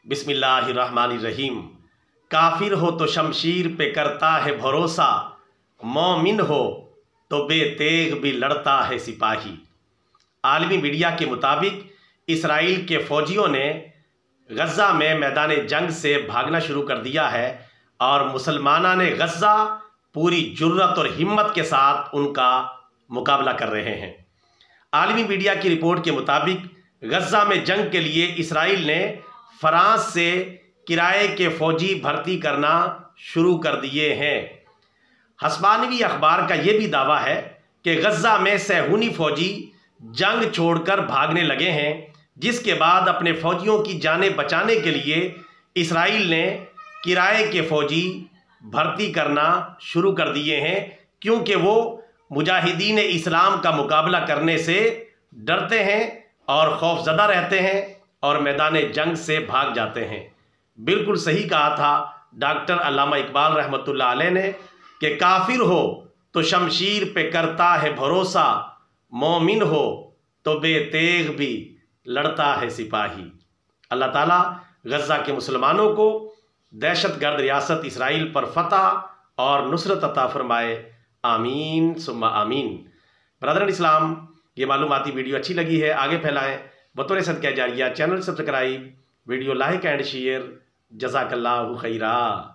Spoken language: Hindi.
बिस्मिल्लाहिर्रहमानिर्रहीम। काफिर हो तो शमशीर पे करता है भरोसा, मोमिन हो तो बेतेग भी लड़ता है सिपाही। आलमी मीडिया के मुताबिक इसराइल के फौजियों ने गज़ा में मैदान जंग से भागना शुरू कर दिया है और मुसलमाना ने गज़ा पूरी जुर्रत और हिम्मत के साथ उनका मुकाबला कर रहे हैं। आलमी मीडिया की रिपोर्ट के मुताबिक गज़ा में जंग के लिए इसराइल ने फ्रांस से किराए के फौजी भर्ती करना शुरू कर दिए हैं। हस्बानवी अखबार का यह भी दावा है कि गज़ा में सहूनी फौजी जंग छोड़कर भागने लगे हैं, जिसके बाद अपने फौजियों की जानें बचाने के लिए इसराइल ने किराए के फौजी भर्ती करना शुरू कर दिए हैं, क्योंकि वो मुजाहिदीन इस्लाम का मुकाबला करने से डरते हैं और खौफजदा रहते हैं और मैदान जंग से भाग जाते हैं। बिल्कुल सही कहा था डॉक्टर अल्लामा इकबाल रहमतुल्लाह अलैह ने कि काफिर हो तो शमशीर पे करता है भरोसा, मोमिन हो तो बेतेग भी लड़ता है सिपाही। अल्लाह ताला गज़ा के मुसलमानों को दहशतगर्द रियासत इसराइल पर फतह और नुसरत अता फरमाए। आमीन सुम्मा आमीन। ब्रदर इस्लाम, ये मालूमाती वीडियो अच्छी लगी है आगे फैलाएं बतौर सदका जारिया। Channel subscribe, video like and share. जज़ाकल्लाहु खैरा।